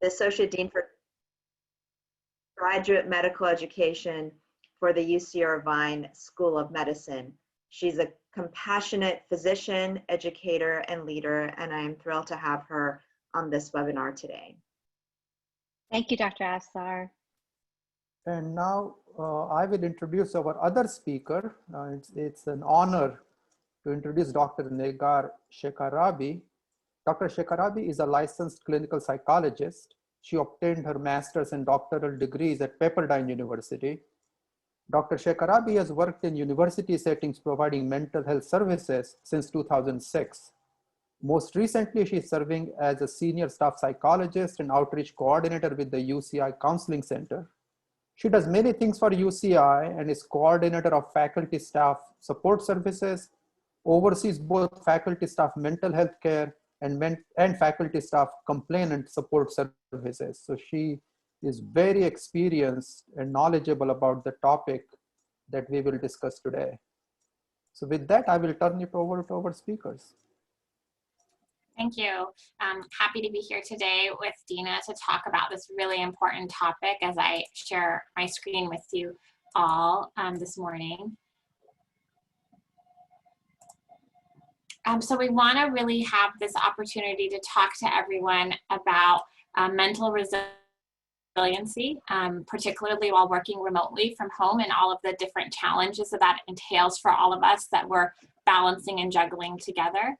the Associate Dean for Graduate Medical Education for the UC Irvine School of Medicine. She's a compassionate physician, educator, and leader, and I am thrilled to have her on this webinar today. Thank you, Dr. Afsar. And now I will introduce our other speaker. It's an honor to introduce Dr. Negar Shekarabi. Dr. Shekarabi is a licensed clinical psychologist. She obtained her master's and doctoral degrees at Pepperdine University. Dr. Shekarabi has worked in university settings providing mental health services since 2006. Most recently, she is serving as a senior staff psychologist and outreach coordinator with the UCI Counseling Center. She does many things for UCI and is coordinator of faculty staff support services, oversees both faculty staff mental health care and faculty staff complainant support services. So she is very experienced and knowledgeable about the topic that we will discuss today. So with that, I will turn it over to our speakers. Thank you. I'm happy to be here today with Deena to talk about this really important topic as I share my screen with you all this morning. So we want to really have this opportunity to talk to everyone about mental resiliency, particularly while working remotely from home and all of the different challenges that entails for all of us that we're balancing and juggling together.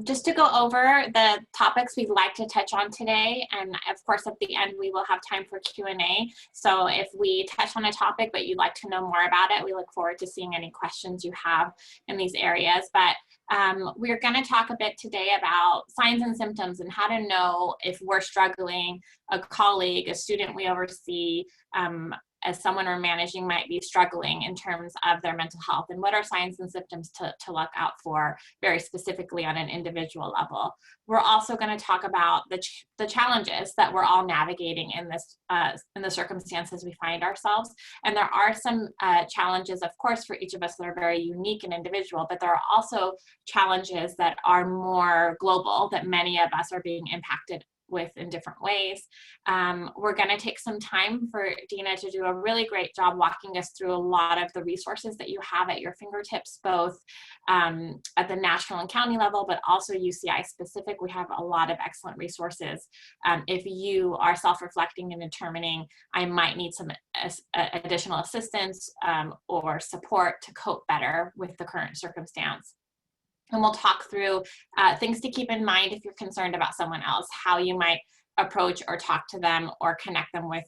Just to go over the topics we'd like to touch on today, and of course at the end we will have time for Q&A. So if we touch on a topic but you'd like to know more about it, we look forward to seeing any questions you have in these areas. But we're going to talk a bit today about signs and symptoms and how to know if we're struggling, a colleague, a student we oversee, as someone we're managing might be struggling in terms of their mental health, and what are signs and symptoms to look out for very specifically on an individual level. We're also going to talk about the challenges that we're all navigating in this in the circumstances we find ourselves. And there are some challenges, of course, for each of us that are very unique and individual, but there are also challenges that are more global that many of us are being impacted with in different ways. We're going to take some time for Deena to do a really great job walking us through a lot of the resources that you have at your fingertips, both at the national and county level, but also UCI specific. We have a lot of excellent resources. If you are self-reflecting and determining I might need some additional assistance or support to cope better with the current circumstance. And we'll talk through things to keep in mind if you're concerned about someone else, how you might approach or talk to them or connect them with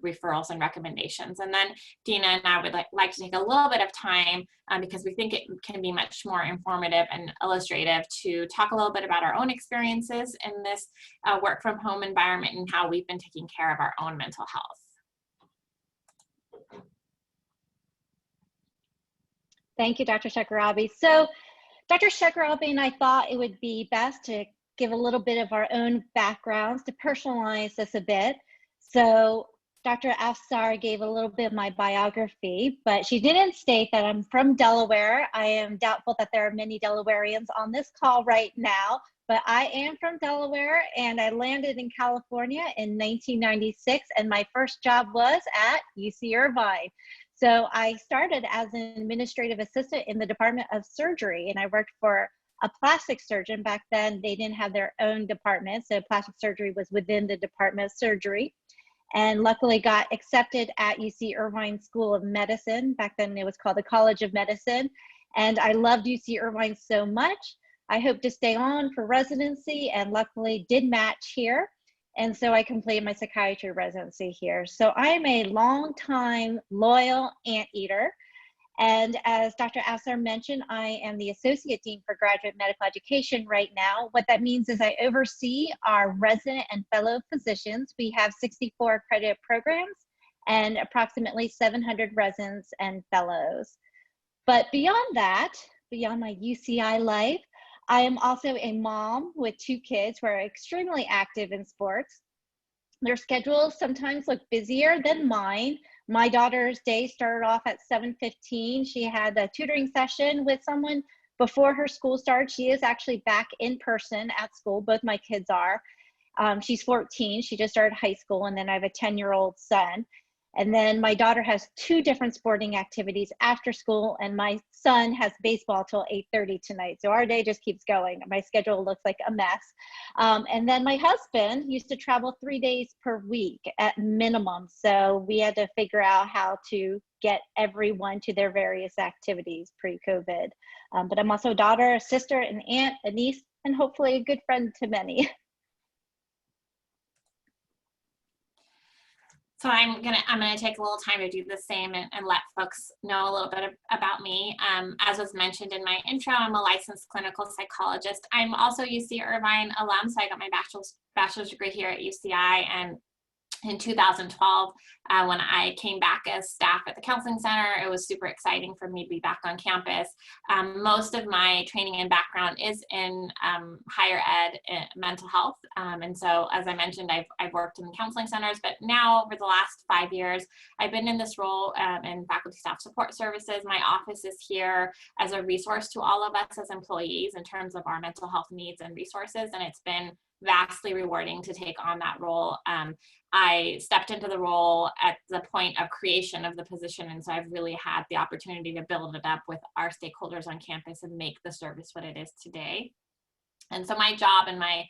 referrals and recommendations. And then Deena and I would like to take a little bit of time because we think it can be much more informative and illustrative to talk a little bit about our own experiences in this work from home environment and how we've been taking care of our own mental health. Thank you, Dr. Shekarabi. So Dr. Shekarabi and I thought it would be best to give a little bit of our own backgrounds to personalize this a bit. So Dr. Afsar gave a little bit of my biography, but she didn't state that I'm from Delaware. I am doubtful that there are many Delawareans on this call right now, but I am from Delaware and I landed in California in 1996 and my first job was at UC Irvine. So I started as an administrative assistant in the Department of Surgery, and I worked for a plastic surgeon. Back then, they didn't have their own department, so plastic surgery was within the Department of Surgery. And luckily got accepted at UC Irvine School of Medicine. Back then, it was called the College of Medicine. And I loved UC Irvine so much. I hoped to stay on for residency, and luckily did match here. And so I completed my psychiatry residency here. So I'm a long-time loyal anteater. And as Dr. Afsar mentioned, I am the Associate Dean for Graduate Medical Education right now. What that means is I oversee our resident and fellow physicians. We have 64 accredited programs and approximately 700 residents and fellows. But beyond that, beyond my UCI life, I am also a mom with 2 kids who are extremely active in sports. Their schedules sometimes look busier than mine. My daughter's day started off at 7:15. She had a tutoring session with someone before her school starts, she is actually back in person at school. Both my kids are. She's 14. She just started high school. And then I have a 10-year-old son. And then my daughter has 2 different sporting activities after school. And my son has baseball till 8:30 tonight. So our day just keeps going. My schedule looks like a mess. And then my husband used to travel 3 days per week at minimum. So we had to figure out how to get everyone to their various activities pre-COVID. But I'm also a daughter, a sister, an aunt, a niece, and hopefully a good friend to many. So I'm gonna take a little time to do the same and let folks know a little bit about me. As was mentioned in my intro, I'm a licensed clinical psychologist. I'm also UC Irvine alum, so I got my bachelor's degree here at UCI. And in 2012, when I came back as staff at the counseling center, it was super exciting for me to be back on campus. Most of my training and background is in higher ed mental health. And so, as I mentioned, I've worked in counseling centers, but now over the last 5 years, I've been in this role in faculty staff support services. My office is here as a resource to all of us as employees in terms of our mental health needs and resources. And it's been vastly rewarding to take on that role. I stepped into the role at the point of creation of the position, and so I've really had the opportunity to build it up with our stakeholders on campus and make the service what it is today. And so my job and my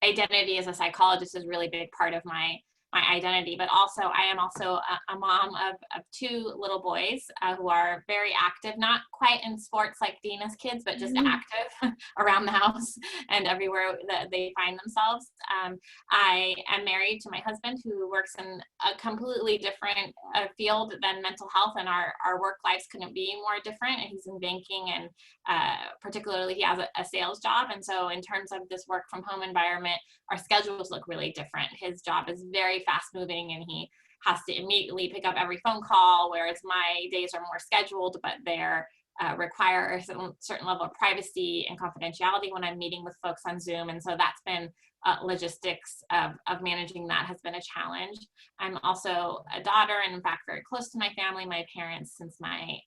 identity as a psychologist is a really big part of my identity, but also I am also a mom of 2 little boys who are very active, not quite in sports like Deena's kids, but just active around the house and everywhere that they find themselves. I am married to my husband, who works in a completely different field than mental health, and our work lives couldn't be more different. And he's in banking, and particularly he has a sales job. And so in terms of this work from home environment, our schedules look really different. His job is very fast moving, and he has to immediately pick up every phone call, whereas my days are more scheduled, but they're require a certain level of privacy and confidentiality when I'm meeting with folks on Zoom. And so that's been logistics of managing that has been a challenge. I'm also a daughter, and in fact, very close to my family. My parents, since my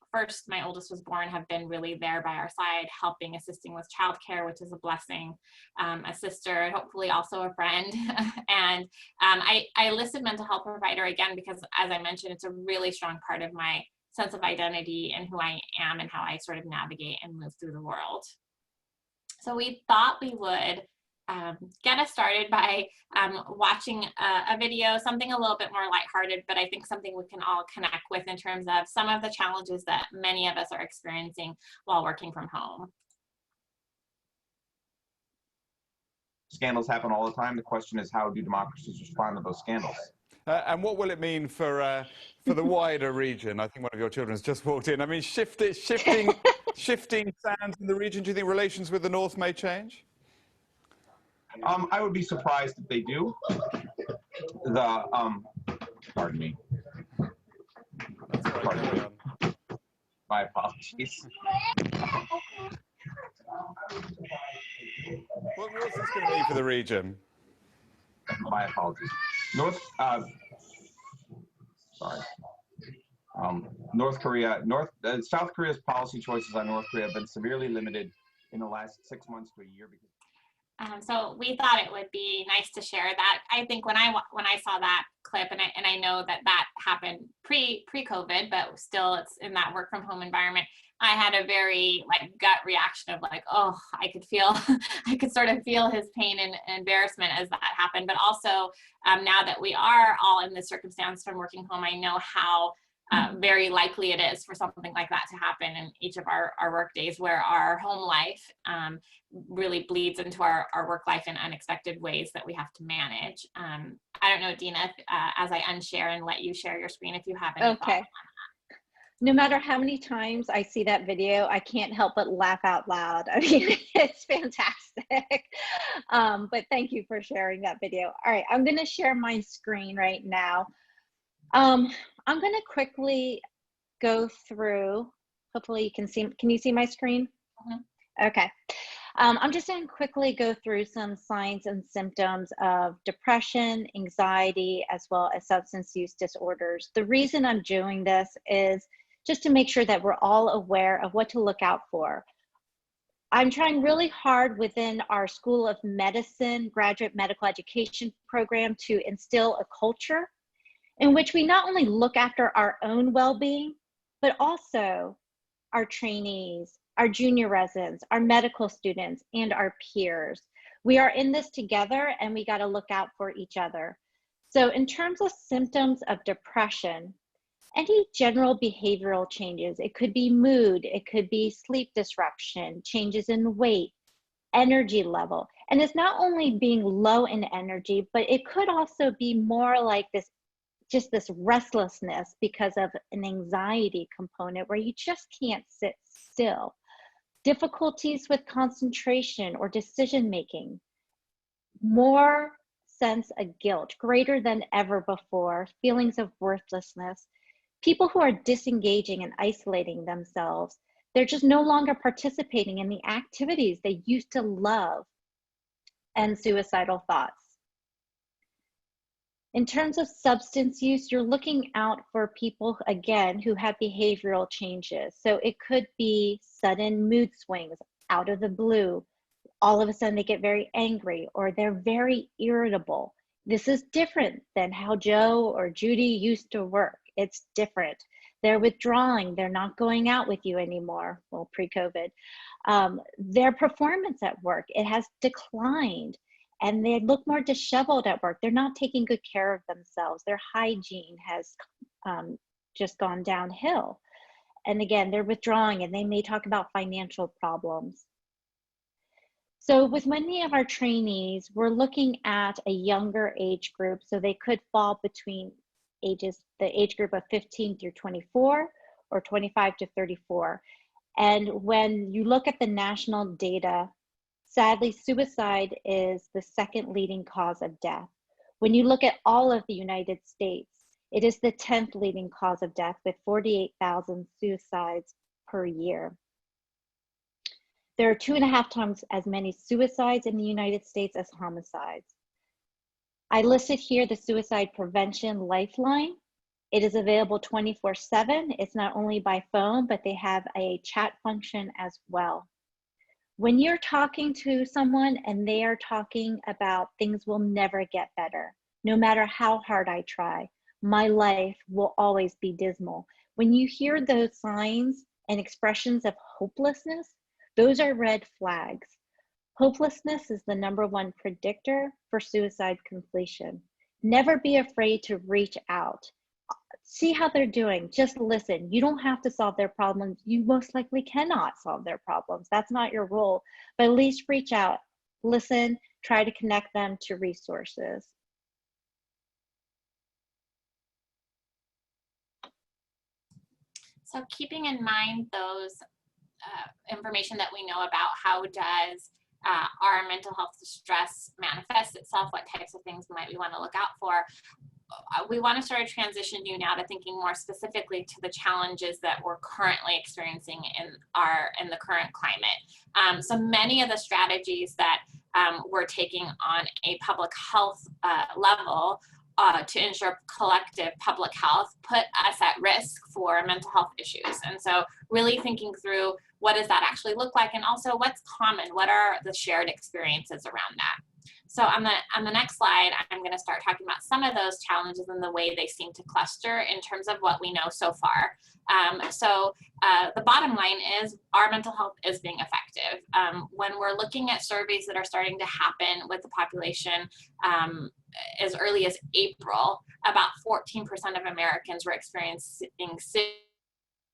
oldest was born, have been really there by our side, helping, assisting with childcare, which is a blessing. A sister, hopefully also a friend. And I listed mental health provider again, because as I mentioned, it's a really strong part of my sense of identity and who I am and how I sort of navigate and move through the world. So we thought we would get us started by watching a video, something a little bit more lighthearted, but I think something we can all connect with in terms of some of the challenges that many of us are experiencing while working from home. Scandals happen all the time. The question is, how do democracies respond to those scandals? And what will it mean for the wider region? I think one of your children has just walked in. I mean, shifting sands in the region. Do you think relations with the North may change? I would be surprised if they do. Pardon me. Pardon me. My apologies. What's this going to mean for the region? My apologies. South Korea's policy choices on North Korea have been severely limited in the last 6 months to a year. So we thought it would be nice to share that. I think when I saw that clip, and I know that happened pre-COVID, but still it's in that work from home environment, I had a very gut reaction of oh, I could sort of feel his pain and embarrassment as that happened. But also now that we are all in this circumstance from working home, I know how very likely it is for something like that to happen in each of our work days, where our home life really bleeds into our work life in unexpected ways that we have to manage. I don't know, Deena, as I unshare and let you share your screen, if you have any thoughts on that. No matter how many times I see that video, I can't help but laugh out loud. I mean, it's fantastic. But thank you for sharing that video. All right, I'm gonna share my screen right now. I'm gonna quickly go through, hopefully you can see, can you see my screen? Mm-hmm. Okay. I'm just going to quickly go through some signs and symptoms of depression, anxiety, as well as substance use disorders. The reason I'm doing this is just to make sure that we're all aware of what to look out for. I'm trying really hard within our School of Medicine graduate medical education program to instill a culture in which we not only look after our own well-being, but also our trainees, our junior residents, our medical students, and our peers. We are in this together, and we got to look out for each other. So in terms of symptoms of depression, any general behavioral changes, it could be mood, it could be sleep disruption, changes in weight, energy level. And it's not only being low in energy, but it could also be more like this, just this restlessness because of an anxiety component where you just can't sit still. Difficulties with concentration or decision making, more sense of guilt, greater than ever before, feelings of worthlessness, people who are disengaging and isolating themselves. They're just no longer participating in the activities they used to love, and suicidal thoughts. In terms of substance use, you're looking out for people, again, who have behavioral changes. So it could be sudden mood swings out of the blue. All of a sudden they get very angry, or they're very irritable. This is different than how Joe or Judy used to work. It's different. They're withdrawing. They're not going out with you anymore. Well, pre-COVID. Their performance at work, it has declined. And they look more disheveled at work. They're not taking good care of themselves. Their hygiene has just gone downhill. And again, they're withdrawing, and they may talk about financial problems. So with many of our trainees, we're looking at a younger age group. So they could fall between ages, the age group of 15 through 24 or 25 to 34. And when you look at the national data, sadly, suicide is the second leading cause of death. When you look at all of the United States, it is the 10th leading cause of death, with 48,000 suicides per year. There are 2.5 times as many suicides in the United States as homicides. I listed here the Suicide Prevention Lifeline. It is available 24/7. It's not only by phone, but they have a chat function as well. When you're talking to someone and they are talking about things will never get better, no matter how hard I try, my life will always be dismal. When you hear those signs and expressions of hopelessness, those are red flags. Hopelessness is the #1 predictor for suicide completion. Never be afraid to reach out. See how they're doing. Just listen. You don't have to solve their problems. You most likely cannot solve their problems. That's not your role. But at least reach out, listen, try to connect them to resources. So keeping in mind those information that we know about how does our mental health distress manifest itself, what types of things might we want to look out for, we want to sort of transition you now to thinking more specifically to the challenges that we're currently experiencing in the current climate. So many of the strategies that we're taking on a public health level to ensure collective public health put us at risk for mental health issues. And so really thinking through what does that actually look like, and also what's common, what are the shared experiences around that. So on the next slide, I'm going to start talking about some of those challenges and the way they seem to cluster in terms of what we know so far. The bottom line is our mental health is being effective. When we're looking at surveys that are starting to happen with the population as early as April, about 14% of Americans were experiencing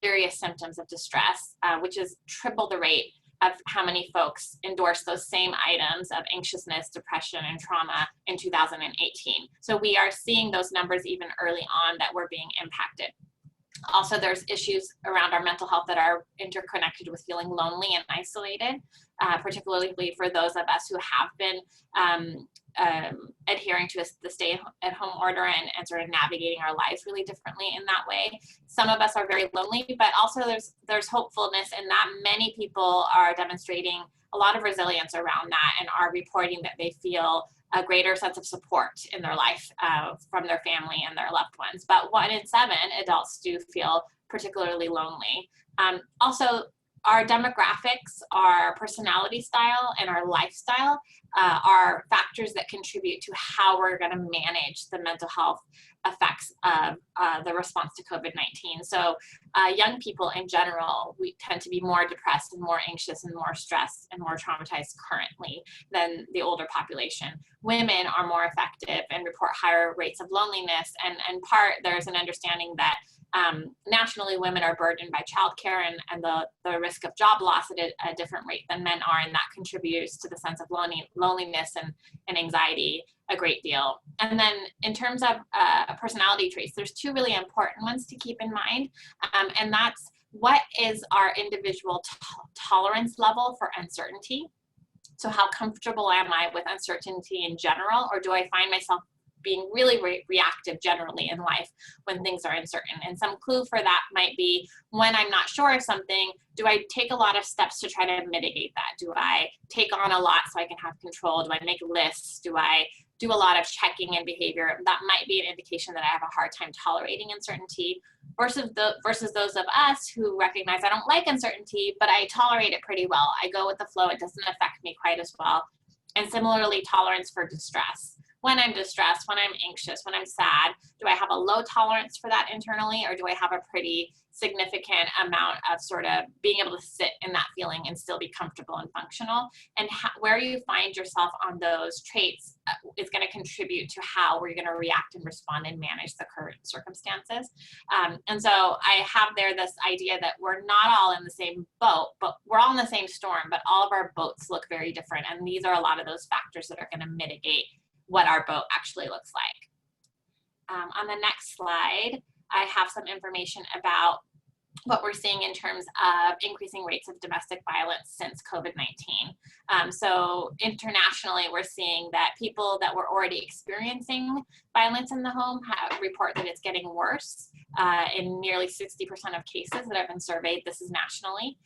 serious symptoms of distress, which is triple the rate of how many folks endorse those same items of anxiousness, depression, and trauma in 2018. So we are seeing those numbers even early on that we're being impacted. Also, there's issues around our mental health that are interconnected with feeling lonely and isolated, particularly for those of us who have been adhering to the stay-at-home order and sort of navigating our lives really differently in that way. Some of us are very lonely, but also there's hopefulness in that many people are demonstrating a lot of resilience around that and are reporting that they feel a greater sense of support in their life from their family and their loved ones. But 1 in 7 adults do feel particularly lonely. Also, our demographics, our personality style, and our lifestyle are factors that contribute to how we're going to manage the mental health effects of the response to COVID-19. So young people in general, we tend to be more depressed and more anxious and more stressed and more traumatized currently than the older population. Women are more effective and report higher rates of loneliness, and in part there's an understanding that nationally, women are burdened by childcare and the risk of job loss at a different rate than men are, and that contributes to the sense of loneliness and anxiety a great deal. And then in terms of personality traits, there's two really important ones to keep in mind, and that's what is our individual tolerance level for uncertainty. So how comfortable am I with uncertainty in general, or do I find myself being really reactive generally in life when things are uncertain? And some clue for that might be, when I'm not sure of something, do I take a lot of steps to try to mitigate that? Do I take on a lot so I can have control? Do I make lists? Do I do a lot of checking and behavior? That might be an indication that I have a hard time tolerating uncertainty, versus those of us who recognize I don't like uncertainty, but I tolerate it pretty well. I go with the flow. It doesn't affect me quite as well. And similarly, tolerance for distress. When I'm distressed, when I'm anxious, when I'm sad, do I have a low tolerance for that internally, or do I have a pretty significant amount of sort of being able to sit in that feeling and still be comfortable and functional? And where you find yourself on those traits is going to contribute to how we're going to react and respond and manage the current circumstances. And so I have there this idea that we're not all in the same boat, but we're all in the same storm, but all of our boats look very different. And these are a lot of those factors that are going to mitigate what our boat actually looks like. On the next slide, I have some information about what we're seeing in terms of increasing rates of domestic violence since COVID-19. So internationally, we're seeing that people that were already experiencing violence in the home report that it's getting worse in nearly 60% of cases that have been surveyed. This is nationally.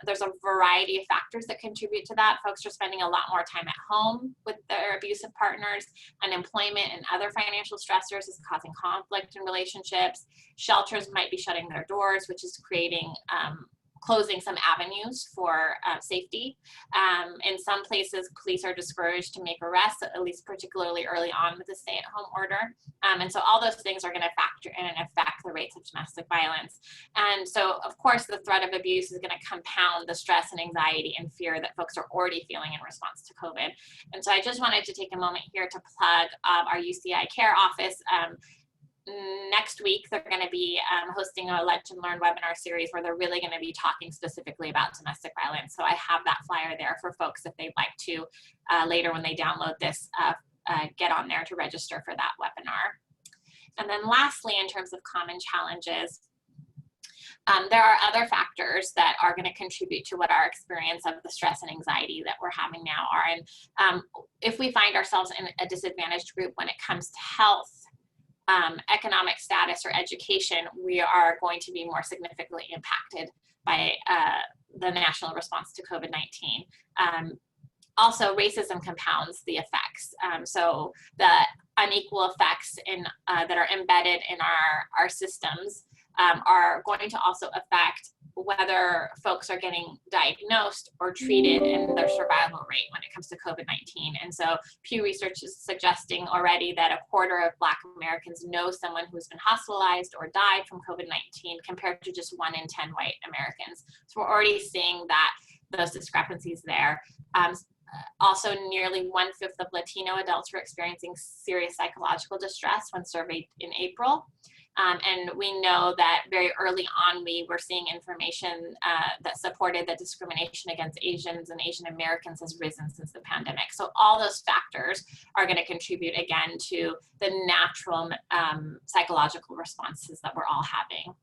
There's a variety of factors that contribute to that. Folks are spending a lot more time at home with their abusive partners. Unemployment and other financial stressors is causing conflict in relationships. Shelters might be shutting their doors, which is creating closing some avenues for safety. In some places, police are discouraged to make arrests, at least particularly early on with the stay-at-home order. And so all those things are going to factor in and affect the rates of domestic violence. And so, of course, the threat of abuse is going to compound the stress and anxiety and fear that folks are already feeling in response to COVID. And so I just wanted to take a moment here to plug our UCI Care office. Next week, they're going to be hosting a Lunch and Learn webinar series where they're really going to be talking specifically about domestic violence. So I have that flyer there for folks if they'd like to later when they download this, get on there to register for that webinar. And then lastly, in terms of common challenges, there are other factors that are going to contribute to what our experience of the stress and anxiety that we're having now are. And if we find ourselves in a disadvantaged group when it comes to health, economic status, or education, we are going to be more significantly impacted by the national response to COVID-19. Also, racism compounds the effects. So the unequal effects that are embedded in our systems are going to also affect whether folks are getting diagnosed or treated and their survival rate when it comes to COVID-19. And so Pew Research is suggesting already that a quarter of Black Americans know someone who's been hospitalized or died from COVID-19 compared to just 1 in 10 white Americans. So we're already seeing that those discrepancies there. Also, nearly 1/5 of Latino adults were experiencing serious psychological distress when surveyed in April. And we know that very early on, we were seeing information that supported that discrimination against Asians and Asian Americans has risen since the pandemic. So all those factors are going to contribute again to the natural psychological responses that we're all having.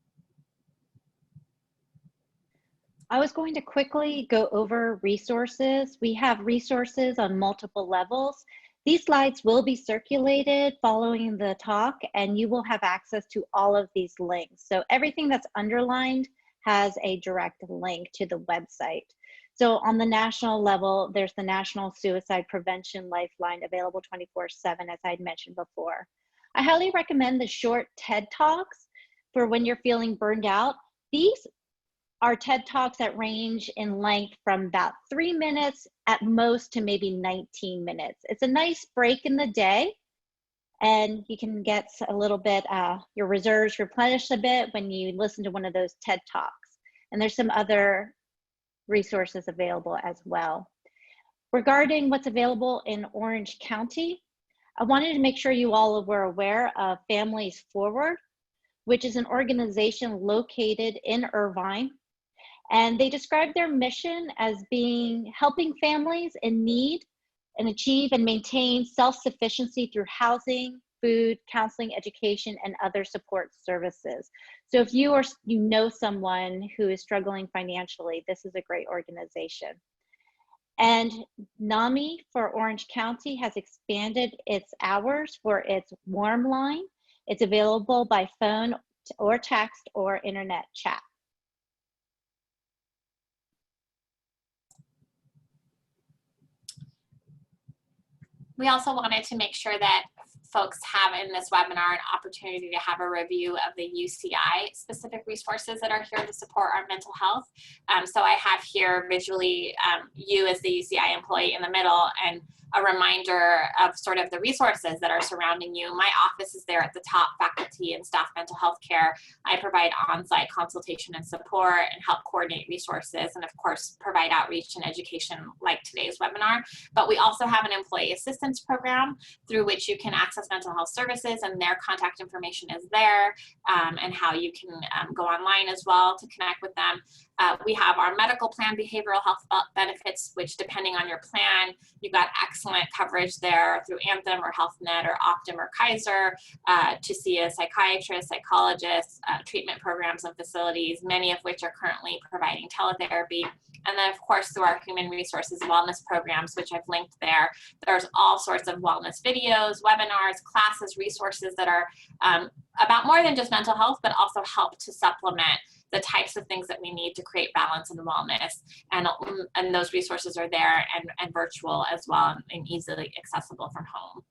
I was going to quickly go over resources. We have resources on multiple levels. These slides will be circulated following the talk, and you will have access to all of these links. So everything that's underlined has a direct link to the website. So on the national level, there's the National Suicide Prevention Lifeline available 24/7, as I'd mentioned before. I highly recommend the short TED Talks for when you're feeling burned out. These are TED Talks that range in length from about 3 minutes at most to maybe 19 minutes. It's a nice break in the day, and you can get a little bit, your reserves replenished a bit when you listen to one of those TED Talks. And there's some other resources available as well. Regarding what's available in Orange County, I wanted to make sure you all were aware of Families Forward, which is an organization located in Irvine. And they describe their mission as being helping families in need and achieve and maintain self-sufficiency through housing, food, counseling, education, and other support services. So if you know someone who is struggling financially, this is a great organization. And NAMI for Orange County has expanded its hours for its warm line. It's available by phone or text or internet chat. We also wanted to make sure that folks have in this webinar an opportunity to have a review of the UCI specific resources that are here to support our mental health. So I have here visually you as the UCI employee in the middle, and a reminder of sort of the resources that are surrounding you. My office is there at the top, faculty and staff mental health care. I provide on-site consultation and support and help coordinate resources, and of course provide outreach and education like today's webinar. But we also have an employee assistance program through which you can access mental health services, and their contact information is there, and how you can go online as well to connect with them. We have our medical plan behavioral health benefits, which depending on your plan, you've got excellent coverage there through Anthem or HealthNet or Optum or Kaiser to see a psychiatrist, psychologist, treatment programs and facilities, many of which are currently providing teletherapy. And then of course through our human resources wellness programs, which I've linked there, there's all sorts of wellness videos, webinars, classes, resources that are about more than just mental health, but also help to supplement the types of things that we need to create balance and wellness. And those resources are there and virtual as well, and easily accessible from home.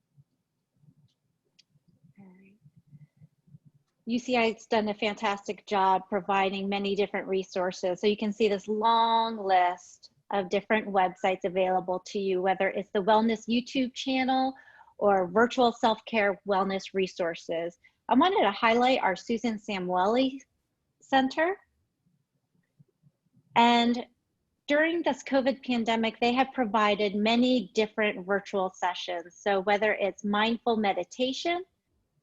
UCI's done a fantastic job providing many different resources. So you can see this long list of different websites available to you, whether it's the Wellness YouTube channel or virtual self-care wellness resources. I wanted to highlight our Susan Samueli Center. And during this COVID pandemic, they have provided many different virtual sessions. So whether it's mindful meditation,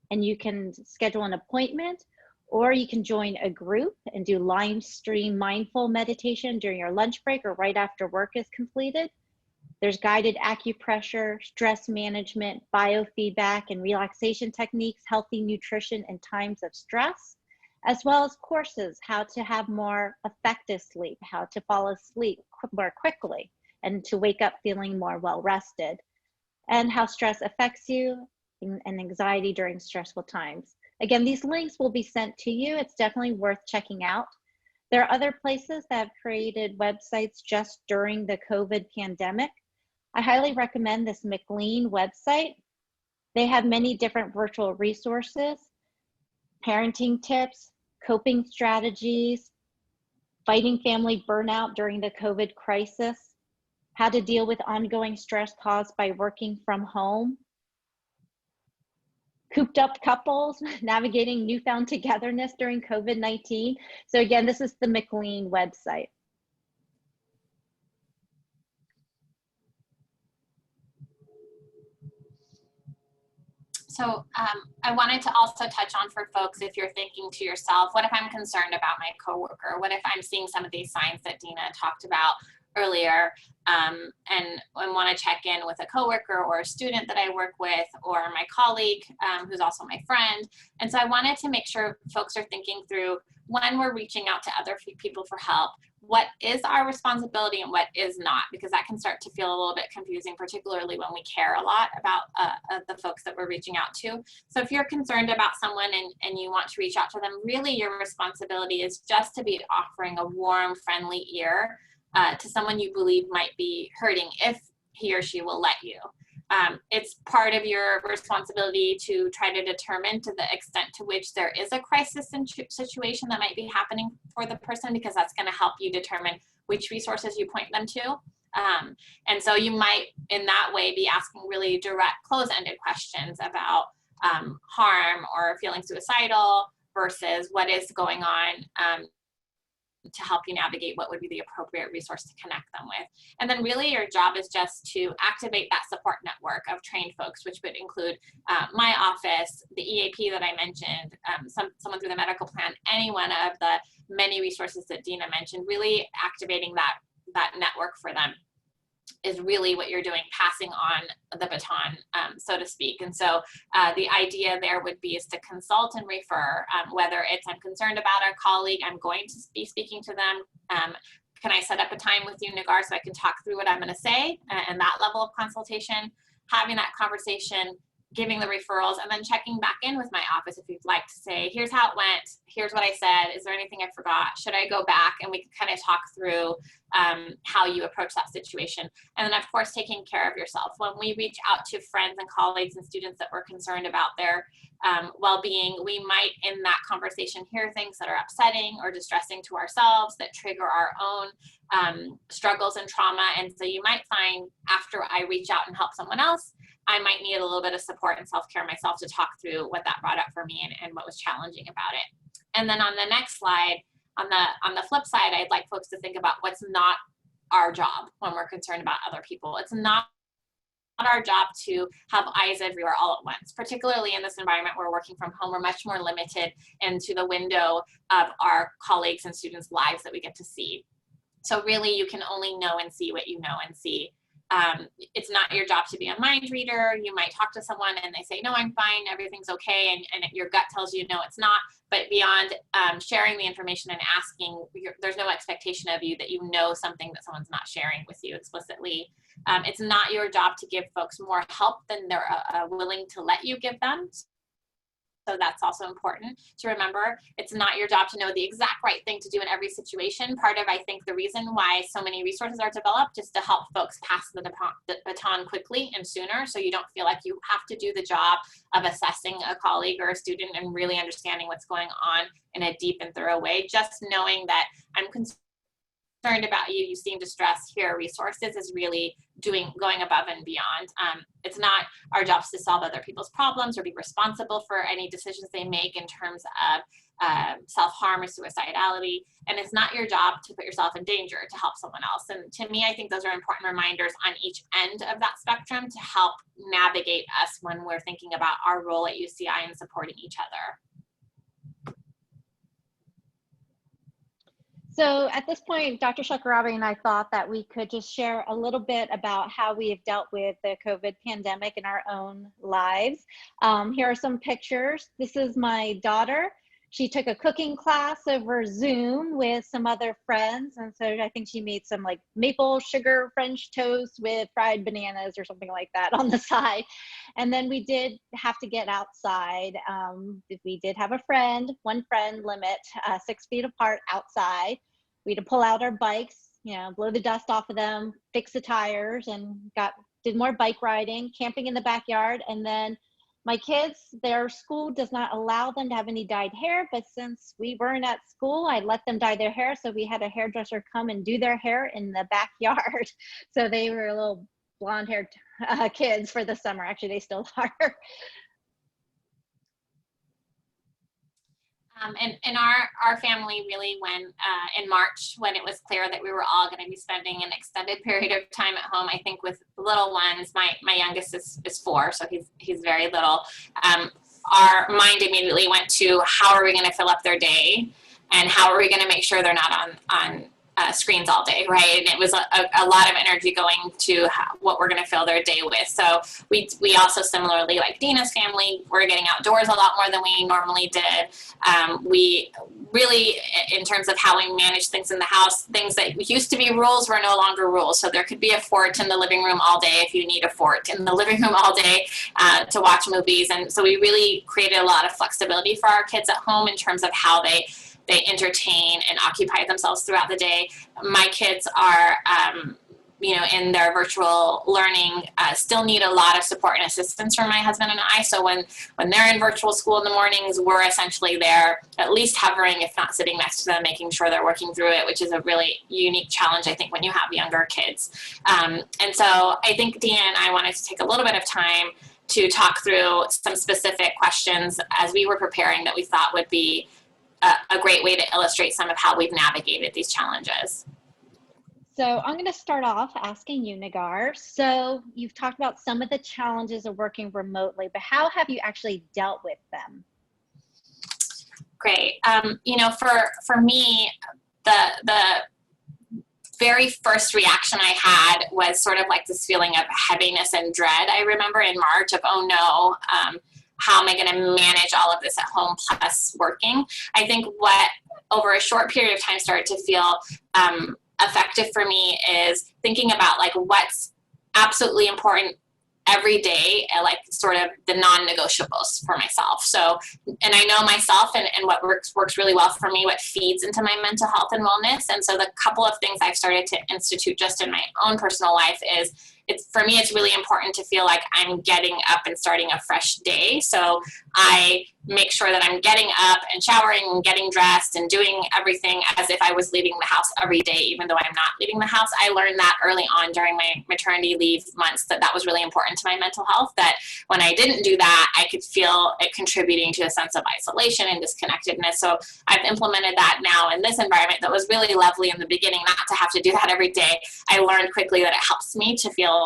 and you can schedule an appointment, or you can join a group and do live stream mindful meditation during your lunch break or right after work is completed. There's guided acupressure, stress management, biofeedback and relaxation techniques, healthy nutrition in times of stress, as well as courses, how to have more effective sleep, how to fall asleep more quickly, and to wake up feeling more well-rested, and how stress affects you and anxiety during stressful times. Again, these links will be sent to you. It's definitely worth checking out. There are other places that have created websites just during the COVID pandemic. I highly recommend this McLean website. They have many different virtual resources, parenting tips, coping strategies, fighting family burnout during the COVID crisis, how to deal with ongoing stress caused by working from home, cooped up couples, navigating newfound togetherness during COVID-19. So again, this is the McLean website. So I wanted to also touch on for folks, if you're thinking to yourself, what if I'm concerned about my coworker? What if I'm seeing some of these signs that Deena talked about earlier, and want to check in with a coworker or a student that I work with, or my colleague who's also my friend. And so I wanted to make sure folks are thinking through, when we're reaching out to other people for help, what is our responsibility and what is not, because that can start to feel a little bit confusing, particularly when we care a lot about the folks that we're reaching out to. So if you're concerned about someone and you want to reach out to them, really your responsibility is just to be offering a warm, friendly ear to someone you believe might be hurting, if he or she will let you. it's part of your responsibility to try to determine to the extent to which there is a crisis situation that might be happening for the person, because that's going to help you determine which resources you point them to. And so you might, in that way, be asking really direct, close-ended questions about harm or feeling suicidal versus what is going on, to help you navigate what would be the appropriate resource to connect them with. And then really your job is just to activate that support network of trained folks, which would include my office, the EAP that I mentioned, someone through the medical plan, any one of the many resources that Deena mentioned. Really activating that network for them is really what you're doing, passing on the baton, so to speak. And so the idea there would be is to consult and refer, whether it's I'm concerned about a colleague, I'm going to be speaking to them. Can I set up a time with you, Negar, so I can talk through what I'm going to say, and that level of consultation, having that conversation, giving the referrals, and then checking back in with my office if you'd like to say, here's how it went, here's what I said, is there anything I forgot, should I go back? And we can kind of talk through how you approach that situation. And then of course, taking care of yourself. When we reach out to friends and colleagues and students that we're concerned about their well-being, we might in that conversation hear things that are upsetting or distressing to ourselves that trigger our own struggles and trauma. And so you might find after I reach out and help someone else, I might need a little bit of support and self-care myself to talk through what that brought up for me and what was challenging about it. And then on the next slide, on the flip side, I'd like folks to think about what's not our job when we're concerned about other people. It's not our job to have eyes everywhere all at once, particularly in this environment where we're working from home. We're much more limited into the window of our colleagues and students' lives that we get to see. So really, you can only know and see what you know and see. It's not your job to be a mind reader. You might talk to someone and they say, no, I'm fine, everything's okay, and your gut tells you, no, it's not. But beyond sharing the information and asking, there's no expectation of you that you know something that someone's not sharing with you explicitly. It's not your job to give folks more help than they're willing to let you give them. So that's also important to remember. It's not your job to know the exact right thing to do in every situation. Part of, I think, the reason why so many resources are developed is to help folks pass the baton quickly and sooner, so you don't feel like you have to do the job of assessing a colleague or a student and really understanding what's going on in a deep and thorough way. Just knowing that I'm concerned about you, you seem distressed, here are resources, is really going above and beyond. It's not our jobs to solve other people's problems or be responsible for any decisions they make in terms of self-harm or suicidality. And it's not your job to put yourself in danger to help someone else. And to me, I think those are important reminders on each end of that spectrum to help navigate us when we're thinking about our role at UCI and supporting each other. So at this point, Dr. Shekarabi and I thought that we could just share a little bit about how we have dealt with the COVID pandemic in our own lives. Here are some pictures. This is my daughter. She took a cooking class over Zoom with some other friends. And so I think she made some like maple sugar French toast with fried bananas or something like that on the side. And then we did have to get outside. We did have one friend limit, 6 feet apart outside. We had to pull out our bikes, blow the dust off of them, fix the tires, and did more bike riding, camping in the backyard. And then my kids, their school does not allow them to have any dyed hair, but since we weren't at school, I let them dye their hair. So we had a hairdresser come and do their hair in the backyard. So they were little blonde-haired kids for the summer. Actually, they still are. And our family really, when in March, when it was clear that we were all going to be spending an extended period of time at home, I think with little ones, my youngest is 4, so he's very little. Our mind immediately went to how are we going to fill up their day, and how are we going to make sure they're not on screens all day, right? And it was a lot of energy going to what we're going to fill their day with. So we also similarly, like Deena's family, we're getting outdoors a lot more than we normally did. We really, in terms of how we manage things in the house, things that used to be rules were no longer rules. So there could be a fort in the living room all day if you need a fort in the living room all day to watch movies. And so we really created a lot of flexibility for our kids at home in terms of how they entertain and occupy themselves throughout the day. My kids are in their virtual learning, still need a lot of support and assistance from my husband and I. So when they're in virtual school in the mornings, we're essentially there, at least hovering, if not sitting next to them, making sure they're working through it, which is a really unique challenge, I think, when you have younger kids. And so I think Deena and I wanted to take a little bit of time to talk through some specific questions as we were preparing that we thought would be a great way to illustrate some of how we've navigated these challenges. So I'm going to start off asking you, Negar. So you've talked about some of the challenges of working remotely, but how have you actually dealt with them? Great. For me, the very first reaction I had was sort of like this feeling of heaviness and dread. I remember in March of, oh no, how am I going to manage all of this at home plus working? I think what over a short period of time started to feel effective for me is thinking about like what's absolutely important every day, like sort of the non-negotiables for myself. So, and I know myself and what works really well for me, what feeds into my mental health and wellness. And so the couple of things I've started to institute just in my own personal life is, for me, it's really important to feel like I'm getting up and starting a fresh day. So I make sure that I'm getting up and showering and getting dressed and doing everything as if I was leaving the house every day, even though I'm not leaving the house. I learned that early on during my maternity leave months that was really important to my mental health, that when I didn't do that, I could feel it contributing to a sense of isolation and disconnectedness. So I've implemented that now in this environment that was really lovely in the beginning, not to have to do that every day. I learned quickly that it helps me to feel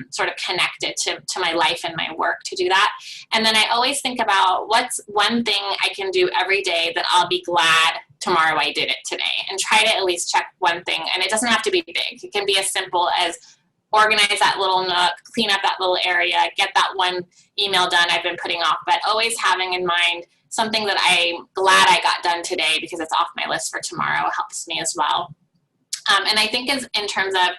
sort of connected to my life and my work to do that. And then I always think about what's one thing I can do every day that I'll be glad tomorrow I did it today, and try to at least check one thing. And it doesn't have to be big. It can be as simple as organize that little nook, clean up that little area, get that one email done I've been putting off, but always having in mind something that I'm glad I got done today because it's off my list for tomorrow helps me as well. And I think in terms of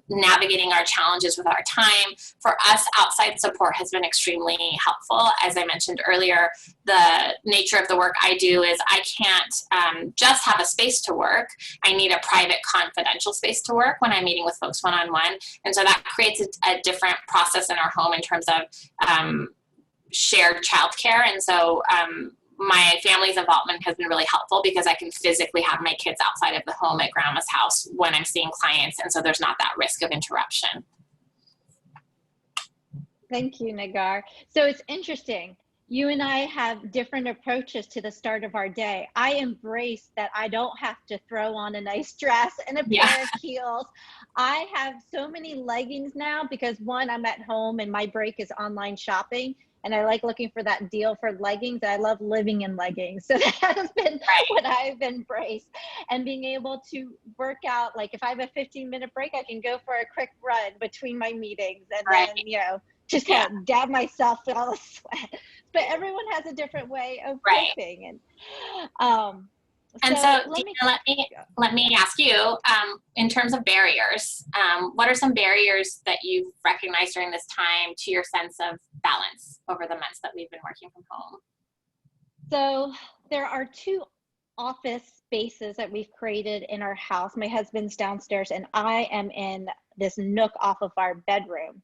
navigating our challenges with our time, for us, outside support has been extremely helpful. As I mentioned earlier, the nature of the work I do is I can't just have a space to work. I need a private, confidential space to work when I'm meeting with folks one-on-one. And so that creates a different process in our home in terms of shared childcare. And so my family's involvement has been really helpful because I can physically have my kids outside of the home at grandma's house when I'm seeing clients. And so there's not that risk of interruption. Thank you, Negar. So it's interesting. You and I have different approaches to the start of our day. I embrace that I don't have to throw on a nice dress and a pair of heels. I have so many leggings now because one, I'm at home and my break is online shopping. And I like looking for that deal for leggings. I love living in leggings. So that has been what I've embraced. And being able to work out, like if I have a 15-minute break, I can go for a quick run between my meetings and then, just kind of dab myself with all the sweat. But everyone has a different way of coping. And so let me ask you, in terms of barriers, what are some barriers that you've recognized during this time to your sense of balance over the months that we've been working from home? So there are two office spaces that we've created in our house. My husband's downstairs and I am in this nook off of our bedroom.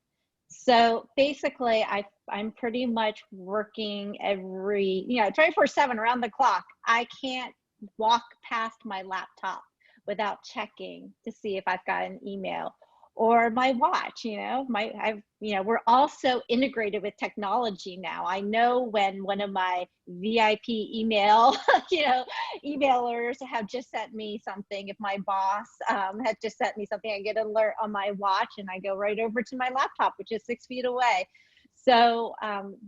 So basically I'm pretty much working 24/7 around the clock. I can't walk past my laptop without checking to see if I've got an email or my watch. We're also integrated with technology now. I know when one of my VIP emailers have just sent me something. If my boss had just sent me something, I get an alert on my watch and I go right over to my laptop, which is 6 feet away. So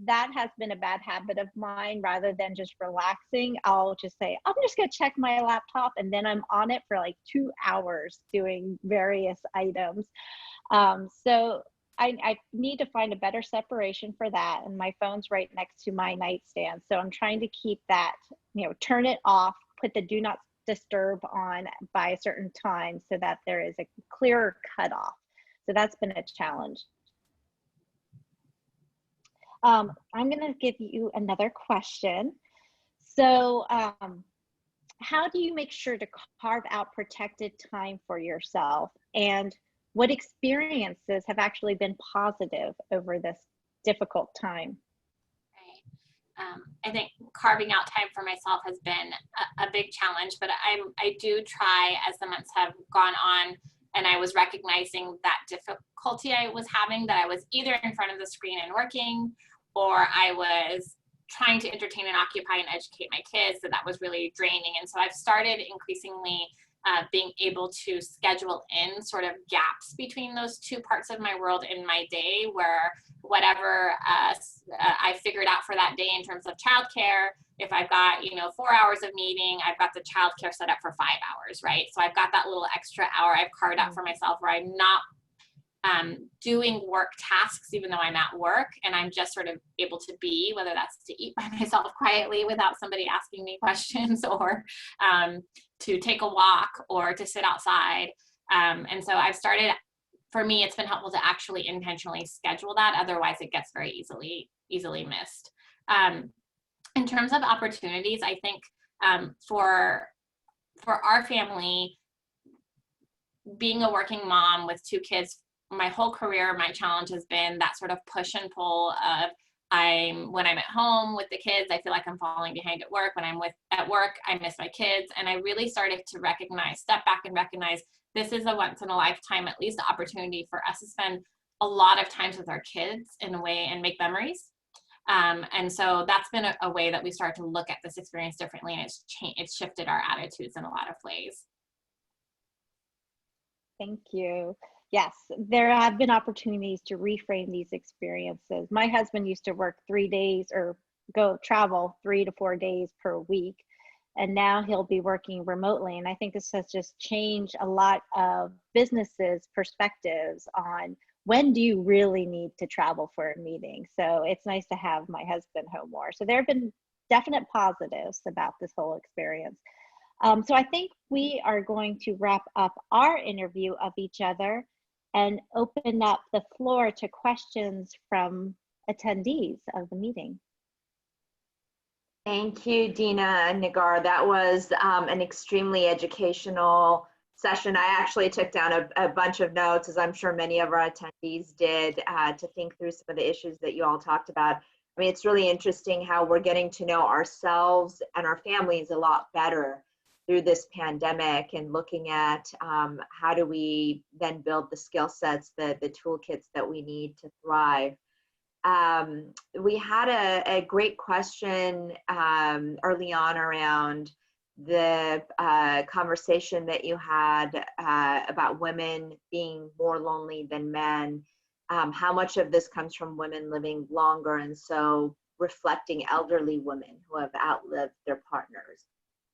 that has been a bad habit of mine. Rather than just relaxing, I'll just say, I'm just going to check my laptop. And then I'm on it for like 2 hours doing various items. So I need to find a better separation for that. And my phone's right next to my nightstand. So I'm trying to keep that, turn it off, put the do not disturb on by a certain time so that there is a clearer cutoff. So that's been a challenge. I'm going to give you another question. So how do you make sure to carve out protected time for yourself? And what experiences have actually been positive over this difficult time? I think carving out time for myself has been a big challenge, but I do try as the months have gone on, and I was recognizing that difficulty I was having, that I was either in front of the screen and working, or I was trying to entertain and occupy and educate my kids, that was really draining. And so I've started increasingly being able to schedule in sort of gaps between those two parts of my world in my day, where whatever I figured out for that day in terms of childcare, if I've got 4 hours of meeting, I've got the childcare set up for 5 hours, right? So I've got that little extra hour I've carved out for myself where I'm not doing work tasks even though I'm at work, and I'm just sort of able to be, whether that's to eat by myself quietly without somebody asking me questions, or to take a walk, or to sit outside. And so I've started, for me, it's been helpful to actually intentionally schedule that. Otherwise it gets very easily missed. In terms of opportunities, I think for our family, being a working mom with 2 kids, my whole career, my challenge has been that sort of push and pull of when I'm at home with the kids, I feel like I'm falling behind at work. When I'm at work, I miss my kids. And I really started to step back and recognize this is a once in a lifetime, at least, opportunity for us to spend a lot of times with our kids in a way and make memories. And so that's been a way that we start to look at this experience differently, and it's shifted our attitudes in a lot of ways. Thank you. Yes, there have been opportunities to reframe these experiences. My husband used to work 3 days or travel 3 to 4 days per week, and now he'll be working remotely. And I think this has just changed a lot of businesses' perspectives on when do you really need to travel for a meeting. So it's nice to have my husband home more. So there have been definite positives about this whole experience. So I think we are going to wrap up our interview of each other and open up the floor to questions from attendees of the meeting. Thank you, Deena and Negar. That was an extremely educational session. I actually took down a bunch of notes, as I'm sure many of our attendees did, to think through some of the issues that you all talked about. I mean, it's really interesting how we're getting to know ourselves and our families a lot better through this pandemic, and looking at how do we then build the skill sets, the toolkits that we need to thrive. We had a great question early on around the conversation that you had about women being more lonely than men. How much of this comes from women living longer, and so reflecting elderly women who have outlived their partners,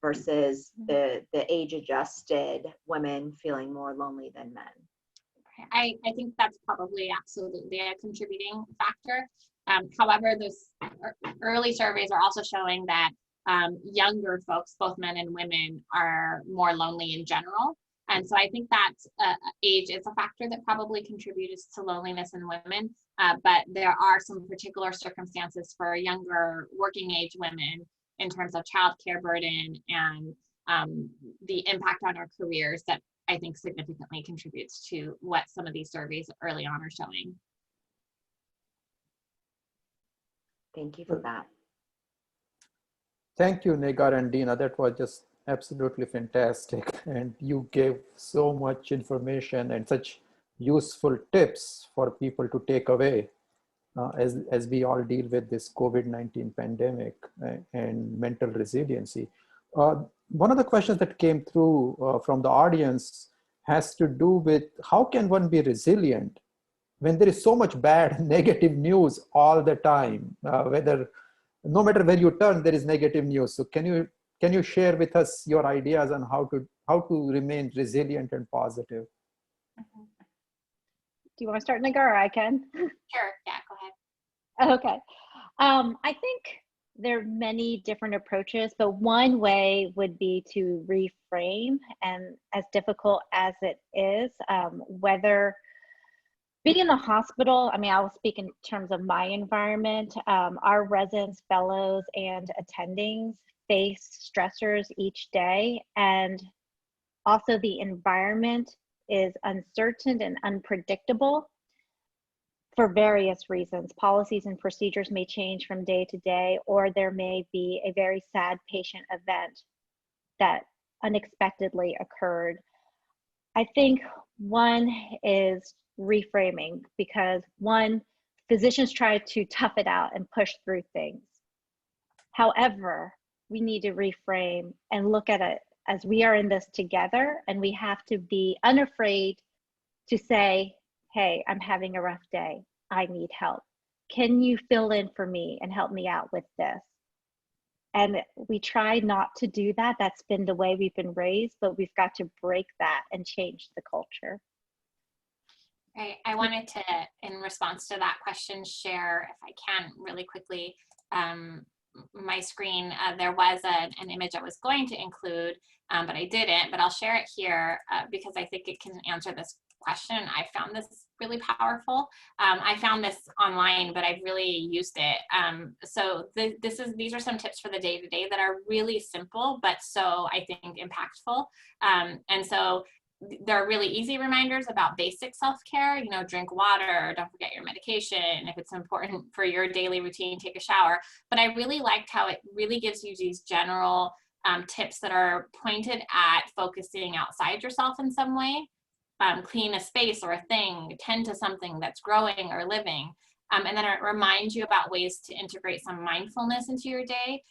versus the age-adjusted women feeling more lonely than men. I think that's probably absolutely a contributing factor. However, those early surveys are also showing that younger folks, both men and women, are more lonely in general. And so I think that age is a factor that probably contributes to loneliness in women. But there are some particular circumstances for younger working age women in terms of childcare burden and the impact on our careers that I think significantly contributes to what some of these surveys early on are showing. Thank you for that. Thank you, Negar and Deena. That was just absolutely fantastic. And you gave so much information and such useful tips for people to take away as we all deal with this COVID-19 pandemic and mental resiliency. One of the questions that came through from the audience has to do with how can one be resilient when there is so much bad negative news all the time, no matter where you turn, there is negative news. So can you share with us your ideas on how to remain resilient and positive? Do you want to start, Negar, or I can? Sure, yeah, go ahead. Okay. I think there are many different approaches, but one way would be to reframe, and as difficult as it is, whether being in the hospital, I mean, I will speak in terms of my environment. Our residents, fellows, and attendings face stressors each day, and also the environment is uncertain and unpredictable for various reasons. Policies and procedures may change from day to day, or there may be a very sad patient event that unexpectedly occurred. I think one is reframing, because one, physicians try to tough it out and push through things. However, we need to reframe and look at it as we are in this together, and we have to be unafraid to say, hey, I'm having a rough day. I need help. Can you fill in for me and help me out with this? And we try not to do that. That's been the way we've been raised, but we've got to break that and change the culture. Right. I wanted to, in response to that question, share, if I can, really quickly, my screen. There was an image I was going to include, but I didn't, but I'll share it here because I think it can answer this question. I found this really powerful. I found this online, but I've really used it. So these are some tips for the day-to-day that are really simple, but so I think impactful. And so there are really easy reminders about basic self-care, you know, drink water, don't forget your medication. If it's important for your daily routine, take a shower. But I really liked how it really gives you these general tips that are pointed at focusing outside yourself in some way. Clean a space or a thing, tend to something that's growing or living. And then it reminds you about ways to integrate some mindfulness into your day,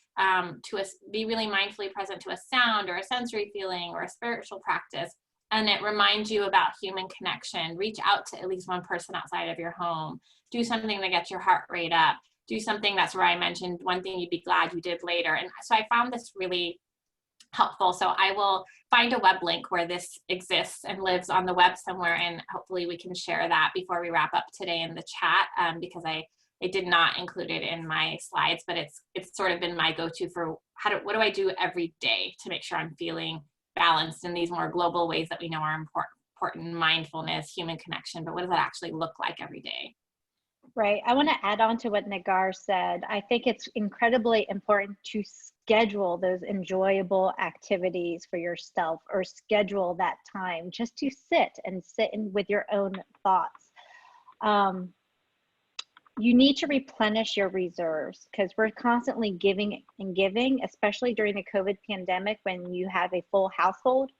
be really mindfully present to a sound or a sensory feeling or a spiritual practice. And it reminds you about human connection. Reach out to at least one person outside of your home. Do something that gets your heart rate up. Do something that's where I mentioned one thing you'd be glad you did later. And so I found this really helpful. So I will find a web link where this exists and lives on the web somewhere, and hopefully we can share that before we wrap up today in the chat, because I did not include it in my slides, but it's sort of been my go-to for what do I do every day to make sure I'm feeling balanced in these more global ways that we know are important, mindfulness, human connection, but what does that actually look like every day? Right. I want to add on to what Negar said. I think it's incredibly important to schedule those enjoyable activities for yourself, or schedule that time just to sit in with your own thoughts. You need to replenish your reserves, because we're constantly giving and giving, especially during the COVID pandemic when you have a full household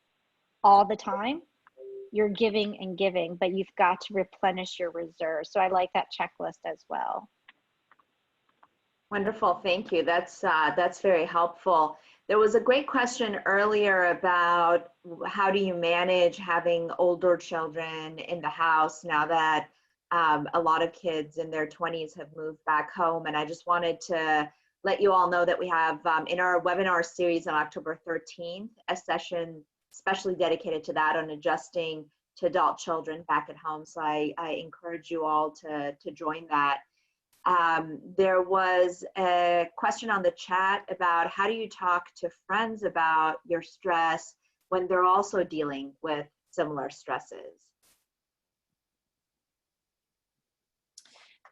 all the time. You're giving and giving, but you've got to replenish your reserves. So I like that checklist as well. Wonderful, thank you. That's very helpful. There was a great question earlier about how do you manage having older children in the house now that a lot of kids in their 20s have moved back home. And I just wanted to let you all know that we have in our webinar series on October 13th, a session especially dedicated to that, on adjusting to adult children back at home. So I encourage you all to join that. There was a question on the chat about how do you talk to friends about your stress when they're also dealing with similar stresses?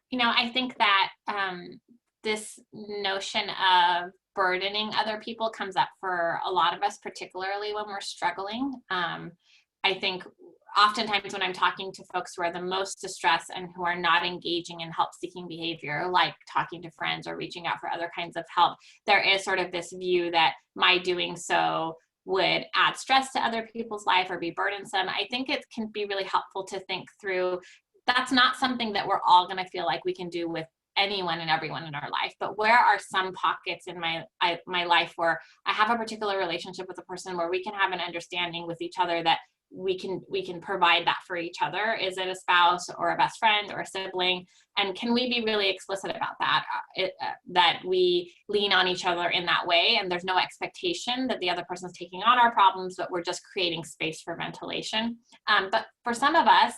You know, I think that this notion of burdening other people comes up for a lot of us, particularly when we're struggling. I think oftentimes when I'm talking to folks who are the most distressed and who are not engaging in help-seeking behavior, like talking to friends or reaching out for other kinds of help, there is sort of this view that my doing so would add stress to other people's life or be burdensome. I think it can be really helpful to think through, that's not something that we're all going to feel like we can do with anyone and everyone in our life, but where are some pockets in my life where I have a particular relationship with a person where we can have an understanding with each other that we can provide that for each other? Is it a spouse or a best friend or a sibling? And can we be really explicit about that, that we lean on each other in that way, and there's no expectation that the other person's taking on our problems, but we're just creating space for ventilation. But for some of us,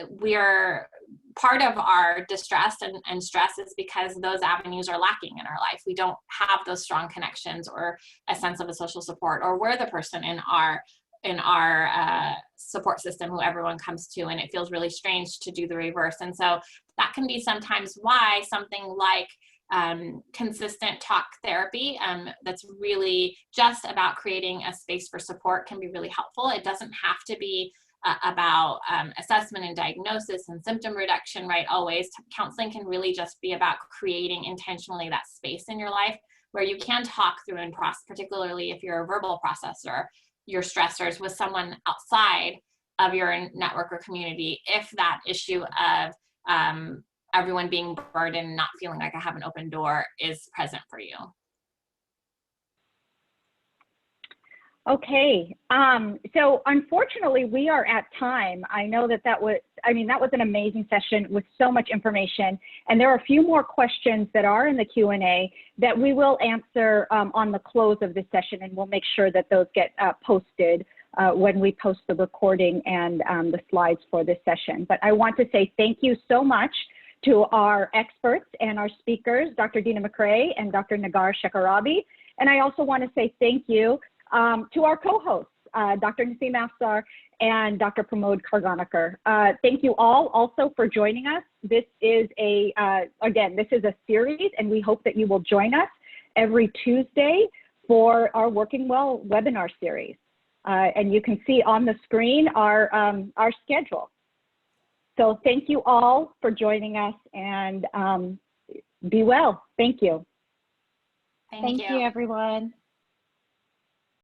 we're part of our distress and stress is because those avenues are lacking in our life. We don't have those strong connections or a sense of a social support, or we're the person in our support system who everyone comes to, and it feels really strange to do the reverse. And so that can be sometimes why something like consistent talk therapy that's really just about creating a space for support can be really helpful. It doesn't have to be about assessment and diagnosis and symptom reduction, right? Always counseling can really just be about creating intentionally that space in your life where you can talk through and process, particularly if you're a verbal processor, your stressors with someone outside of your network or community, if that issue of everyone being burdened, not feeling like I have an open door is present for you. Okay, so unfortunately we are at time. I know that was an amazing session with so much information, and there are a few more questions that are in the Q&A that we will answer on the close of this session, and we'll make sure that those get posted when we post the recording and the slides for this session. But I want to say thank you so much to our experts and our speakers, Dr. Deena McRae and Dr. Negar Shekarabi. And I also want to say thank you to our co-hosts, Dr. Nasim Afsar and Dr. Pramod Khargonekar. Thank you all also for joining us. This is again, this is a series, and we hope that you will join us every Tuesday for our Working Well webinar series. And you can see on the screen our schedule. So thank you all for joining us, and be well. Thank you. Thank you, everyone.